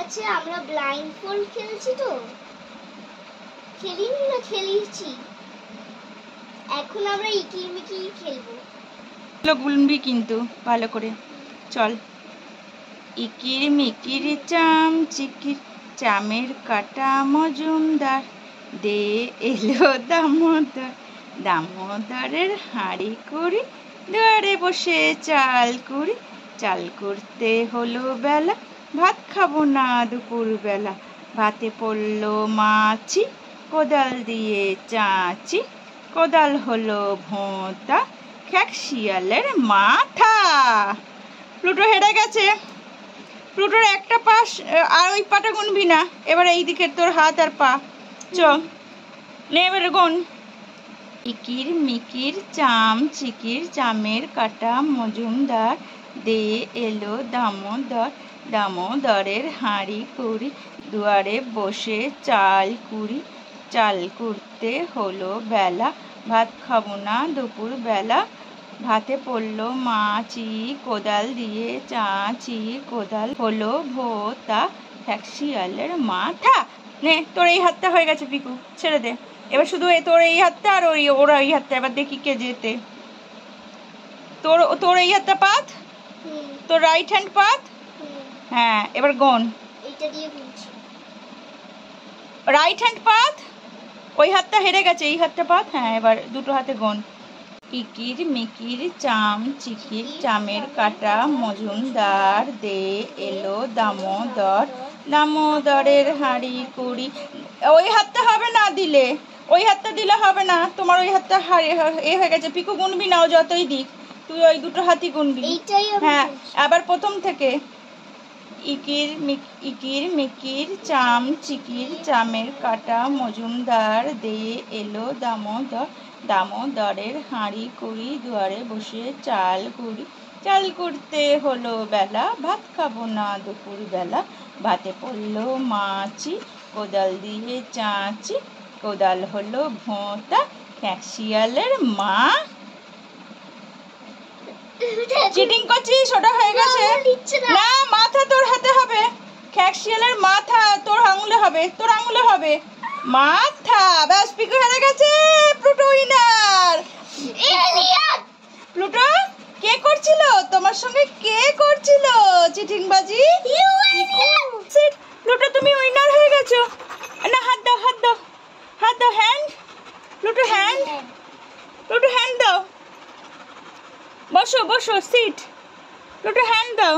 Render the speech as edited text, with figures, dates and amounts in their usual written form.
গেছে, আমরা blind fold খেলছি তো, খেলিনি না খেলিছি, এখন আমরা ইকিমিকি খেলবো। গুনবি কিন্তু ভালো করে। চল। ইকির মিকির চাম চিকির চামের কাটা মজুমদার, দে এলো দামোদর, দামোদরের হাঁড়ি কুড়ি, দুয়ারে বসে চাল কুড়ি, চাল করতে হলো বেলা, ভাত খাবো না দুপুর বেলা, ভাতে পড়লো মাছি, কোদাল দিয়ে চাঁচি, কোদাল হলো ভোঁতা, খ্যাক শিয়ালের মাথা। প্লুটো হেরে গেছে। প্লুটোর একটা পা, আর ওই পাটা গুনবি না, এবার এই দিকের তোর হাত আর পা। চ নে এবারে গুন। ইকির মিকির চাম চিকির চামের কাটা মজুমদার, দে এলো দামোদর, দামোদরের হাঁড়ি কুড়ি, দুয়ারে বসে চাল কুড়ি, চাল কুড়তে হলো বেলা, ভাত খাবো না দুপুর বেলা, ভাতে পড়লো মাছি, কোদাল দিয়ে চাঁচি, কোদাল হলো ভোঁতা, খ্যাক শিয়ালের মাথা। নে তোর এই হাতটা হয়ে গেছে পিকু, ছেড়ে দে। এবার শুধু তোর এই হাতটা আর ওরা এই হাতটা, এবার দেখি কে যেতে। তোর এই হাতটা পাত, তোর রাইট হ্যান্ড পাত। হ্যাঁ এবার গোন। এইটা দিয়ে গুনছি। রাইট হ্যান্ড পাত, ওই হাতটা হেরে গেছে, এই হাতটা পাত। হ্যাঁ এবার দুটো হাতে গোন। ইকির মিকির চাম চিকির চামের কাটা মজুমদার, দে এলো দামোদর, দামোদরের হাঁড়ি কুড়ি। ওই হাতটা হবে না দিলে, ওই হাতটা দিলে হবে না, তোমার ওই হাতটা এ হয়ে গেছে। পিকু গুনবি না, ও যতই দিক, তুই ওই দুটো হাতই গুনবি। হ্যাঁ আবার প্রথম থেকে। ইকির মিকির চাম চিকির চামের কাটা মজুমদার, দে এলো দামোদর, দামোদরের হাঁড়ি কুড়ি, দুয়ারে বসে চাল কুড়ি, চাল কুড়তে হলো বেলা, ভাত খাবো না দুপুর বেলা, ভাতে পড়লো মাছি, কোদাল দিয়ে চাঁচি, কোদাল হলো ভোঁতা, খ্যাক শিয়ালের মা। চিটিং করছিস, ওটা হয়ে গেছে। না মাথা তোর হাতে হবে, খ্যাক শিয়ালের মাথা তোর আঙুলে হবে, তোর আঙুলে হবে মাথা। ব্যাস পিকু হেরে গেছে, প্লুটো উইনার। প্লুটো কে করছিল তোমার সঙ্গে, কে করছিল চিটিংবাজি? প্লুটো তুমি উইনার হয়ে গেছো। না হাত দাও, হাত দাও, হাত দাও, hand. Pluto hand, Pluto hand দাও। বসো বসো, সিট। প্লুটো হ্যান্ড দাও।